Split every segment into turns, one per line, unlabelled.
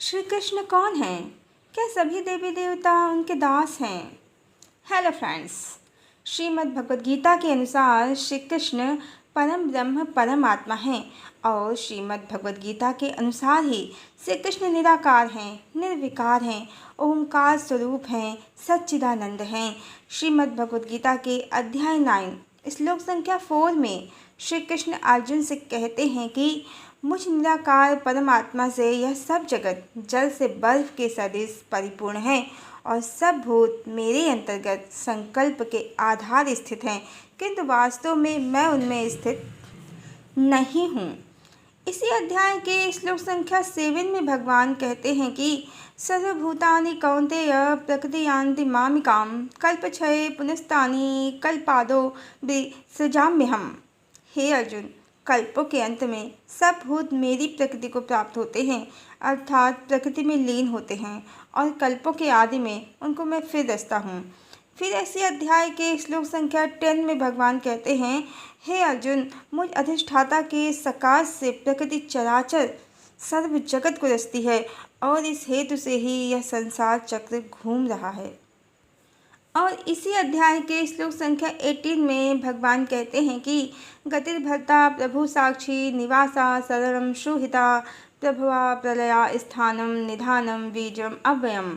श्री कृष्ण कौन हैं? क्या सभी देवी देवता उनके दास हैं? हेलो फ्रेंड्स, श्रीमद् भगवद गीता के अनुसार श्री कृष्ण परम ब्रह्म परमात्मा हैं और श्रीमद् भगवद गीता के अनुसार ही श्री कृष्ण निराकार हैं, निर्विकार हैं, ओंकार स्वरूप हैं, सच्चिदानंद हैं। श्रीमद् भगवद गीता के अध्याय 9 श्लोक संख्या 4 में श्री कृष्ण अर्जुन से कहते हैं कि मुझ निराकार परमात्मा से यह सब जगत जल से बर्फ के सदृश परिपूर्ण है और सब भूत मेरे अंतर्गत संकल्प के आधार स्थित हैं, किंतु वास्तव में मैं उनमें स्थित नहीं हूँ। इसी अध्याय के श्लोक संख्या 7 में भगवान कहते हैं कि सर्वभूतानि कौन्तेय प्रकृति यान्ति मामिकाम कल्पक्षये पुनस्तानि कल्पादो विसृजाम्यहम्। हे अर्जुन, कल्पों के अंत में सब भूत मेरी प्रकृति को प्राप्त होते हैं, अर्थात प्रकृति में लीन होते हैं, और कल्पों के आदि में उनको मैं फिर रचता हूँ। फिर ऐसे अध्याय के श्लोक संख्या 10 में भगवान कहते हैं, हे अर्जुन, मुझ अधिष्ठाता के सकाश से प्रकृति चराचर सर्व जगत को रचती है और इस हेतु से ही यह संसार चक्र घूम रहा है। और इसी अध्याय के श्लोक संख्या 18 में भगवान कहते हैं कि गतिर्भर्ता प्रभु साक्षी निवासा शरणं सुहिता प्रभवा प्रलया स्थानम निधानम बीजम अव्ययम।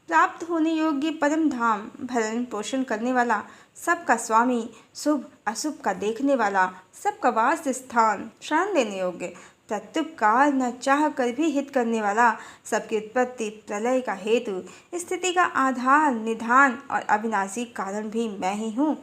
प्राप्त होने योग्य परम धाम, भरण पोषण करने वाला, सबका स्वामी, शुभ अशुभ का देखने वाला, सबका वास स्थान, शरण देने योग्य, प्रत्युप काल न चाह कर भी हित करने वाला, सबकी उत्पत्ति प्रलय का हेतु, स्थिति का आधार, निधान और अविनाशी कारण भी मैं ही हूँ।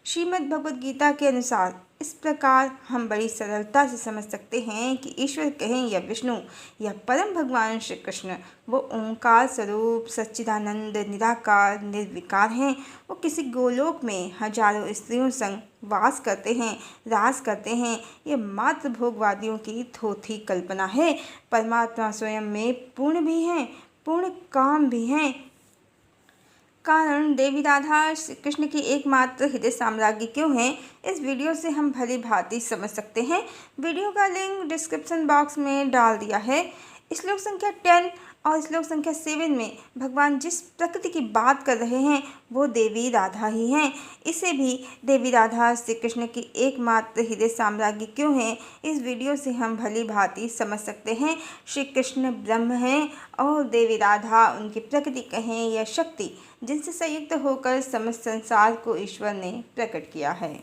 श्रीमद् भगवद गीता के अनुसार इस प्रकार हम बड़ी सरलता से समझ सकते हैं कि ईश्वर कहें या विष्णु या परम भगवान श्री कृष्ण, वो ओंकार स्वरूप सच्चिदानंद निराकार निर्विकार हैं। वो किसी गोलोक में हजारों स्त्रियों संग वास करते हैं, राज करते हैं। ये मात्र भोगवादियों की थोथी कल्पना है। परमात्मा स्वयं में पूर्ण भी हैं, पूर्ण काम भी हैं। कारण देवी राधा श्री कृष्ण की एकमात्र हृदय साम्राज्ञी क्यों है, इस वीडियो से हम भली भांति समझ सकते हैं। वीडियो का लिंक डिस्क्रिप्शन बॉक्स में डाल दिया है। श्लोक संख्या 10 और श्लोक संख्या 7 में भगवान जिस प्रकृति की बात कर रहे हैं वो देवी राधा ही हैं। इसे भी देवी राधा श्री कृष्ण की एकमात्र हृदय साम्राज्ञी क्यों है, इस वीडियो से हम भली भांति समझ सकते हैं। श्री कृष्ण ब्रह्म हैं और देवी राधा उनकी प्रकृति कहें या शक्ति, जिनसे संयुक्त होकर समस्त संसार को ईश्वर ने प्रकट किया है।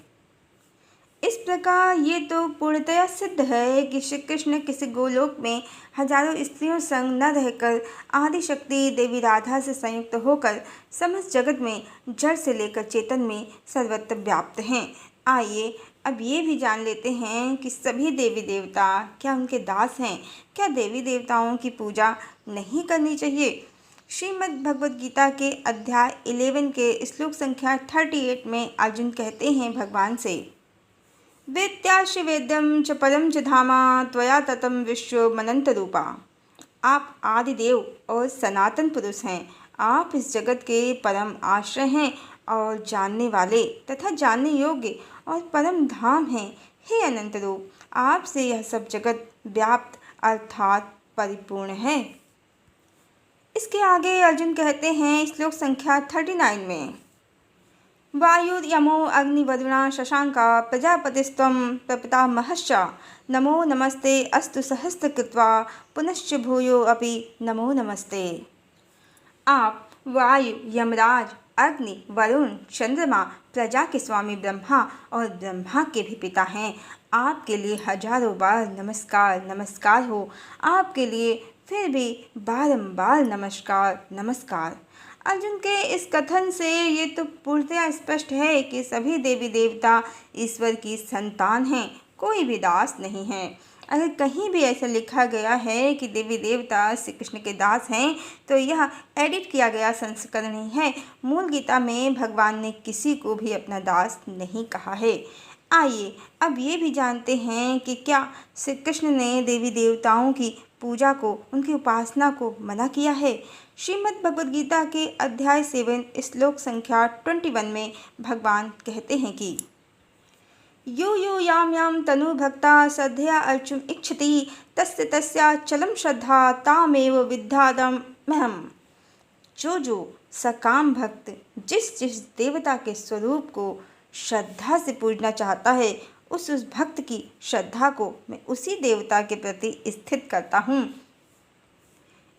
इस प्रकार ये तो पूर्णतया सिद्ध है कि श्री कृष्ण किसी गोलोक में हजारों स्त्रियों संग न रहकर आदि शक्ति देवी राधा से संयुक्त होकर समस्त जगत में जड़ से लेकर चेतन में सर्वत्र व्याप्त हैं। आइए अब ये भी जान लेते हैं कि सभी देवी देवता क्या उनके दास हैं? क्या देवी देवताओं की पूजा नहीं करनी चाहिए? श्रीमद् भगवद गीता के अध्याय 11 के श्लोक संख्या 38 में अर्जुन कहते हैं भगवान से, वेत्याश्च वेद्यं च परं च धामा त्वया ततं विश्वमनंत रूपा। आप आदिदेव और सनातन पुरुष हैं। आप इस जगत के परम आश्रय हैं और जानने वाले तथा जानने योग्य और परम धाम हैं। हे अनंत रूप, आपसे यह सब जगत व्याप्त अर्थात परिपूर्ण है। इसके आगे अर्जुन कहते हैं श्लोक संख्या 39 में, वायुर्यमो अग्निवरुणा शशांका प्रजापतिस्त्वं प्रपितामहश्च नमो नमस्ते अस्तु सहस्रकृत्वा पुनश्च भूयो अपि नमो नमस्ते। आप वायु, यमराज, अग्नि, वरुण, चंद्रमा, प्रजा के स्वामी ब्रह्मा और ब्रह्मा के भी पिता हैं। आपके लिए हजारों बार नमस्कार नमस्कार हो। आपके लिए फिर भी बारंबार नमस्कार नमस्कार। अर्जुन के इस कथन से ये तो पूर्णतया स्पष्ट है कि सभी देवी देवता ईश्वर की संतान हैं, कोई भी दास नहीं है। अगर कहीं भी ऐसा लिखा गया है कि देवी देवता श्री कृष्ण के दास हैं तो यह एडिट किया गया संस्करण ही है। मूल गीता में भगवान ने किसी को भी अपना दास नहीं कहा है। आइए अब ये भी जानते हैं कि क्या श्री कृष्ण ने देवी देवताओं की पूजा को, उनकी उपासना को मना किया है। श्रीमद् भगवद गीता के अध्याय 7 श्लोक संख्या 21 में भगवान कहते हैं कि यो यो याम याम तनु भक्ता श्रद्धया अर्चुम इच्छति तस्य तस्याचलं श्रद्धा तामेव विद्यादमहम। जो जो सकाम भक्त जिस जिस देवता के स्वरूप को श्रद्धा से पूजना चाहता है, उस भक्त की श्रद्धा को मैं उसी देवता के प्रति स्थित करता हूँ।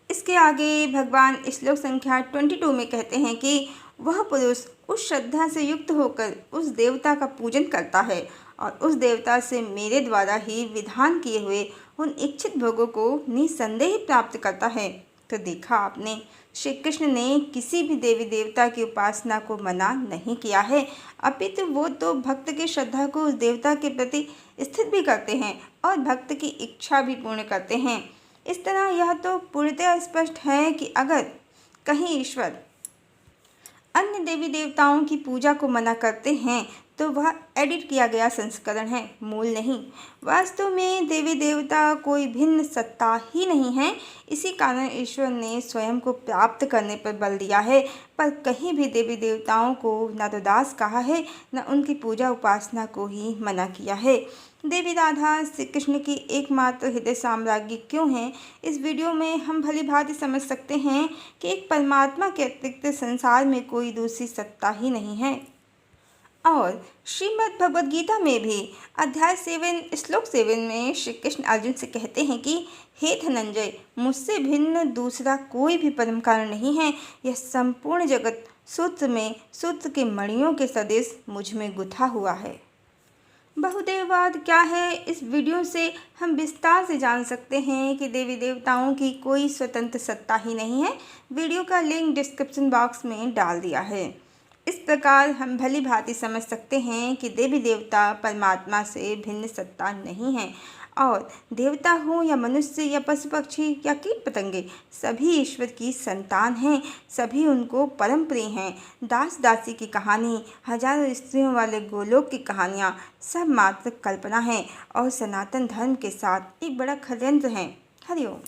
इसके आगे भगवान श्लोक संख्या 22 में कहते हैं कि वह पुरुष उस श्रद्धा से युक्त होकर उस देवता का पूजन करता है और उस देवता से मेरे द्वारा ही विधान किए हुए उन इच्छित भोगों को निसंदेह प्राप्त करता है। तो देखा आपने, श्री कृष्ण ने किसी भी देवी देवता की उपासना को मना नहीं किया है, अपितु वो तो भक्त की श्रद्धा को उस देवता के प्रति स्थित भी करते हैं और भक्त की इच्छा भी पूर्ण करते हैं। इस तरह यह तो पूर्णतः स्पष्ट है कि अगर कहीं ईश्वर अन्य देवी देवताओं की पूजा को मना करते हैं तो वह एडिट किया गया संस्करण है, मूल नहीं। वास्तव में देवी देवता कोई भिन्न सत्ता ही नहीं है। इसी कारण ईश्वर ने स्वयं को प्राप्त करने पर बल दिया है, पर कहीं भी देवी देवताओं को न तो दास कहा है, न उनकी पूजा उपासना को ही मना किया है। देवी राधा श्री कृष्ण की एकमात्र हृदय साम्राज्ञी क्यों है, इस वीडियो में हम भली भांति समझ सकते हैं कि एक परमात्मा के अतिरिक्त संसार में कोई दूसरी सत्ता ही नहीं है। और श्रीमद् भगवद गीता में भी अध्याय 7 श्लोक 7 में श्री कृष्ण अर्जुन से कहते हैं कि हे धनंजय, मुझसे भिन्न दूसरा कोई भी परम कारण नहीं है। यह संपूर्ण जगत सूत्र के मणियों के सदृश मुझ में गुथा हुआ है। बहुदेववाद क्या है, इस वीडियो से हम विस्तार से जान सकते हैं कि देवी देवताओं की कोई स्वतंत्र सत्ता ही नहीं है। वीडियो का लिंक डिस्क्रिप्शन बॉक्स में डाल दिया है। इस प्रकार हम भली भांति समझ सकते हैं कि देवी देवता परमात्मा से भिन्न सत्ता नहीं है और देवता हो या मनुष्य या पशु पक्षी या कीट पतंगे, सभी ईश्वर की संतान हैं, सभी उनको परम प्रिय हैं। दास दासी की कहानी, हजारों स्त्रियों वाले गोलोक की कहानियाँ सब मात्र कल्पना हैं और सनातन धर्म के साथ एक बड़ा षड्यंत्र हैं। हरिओम।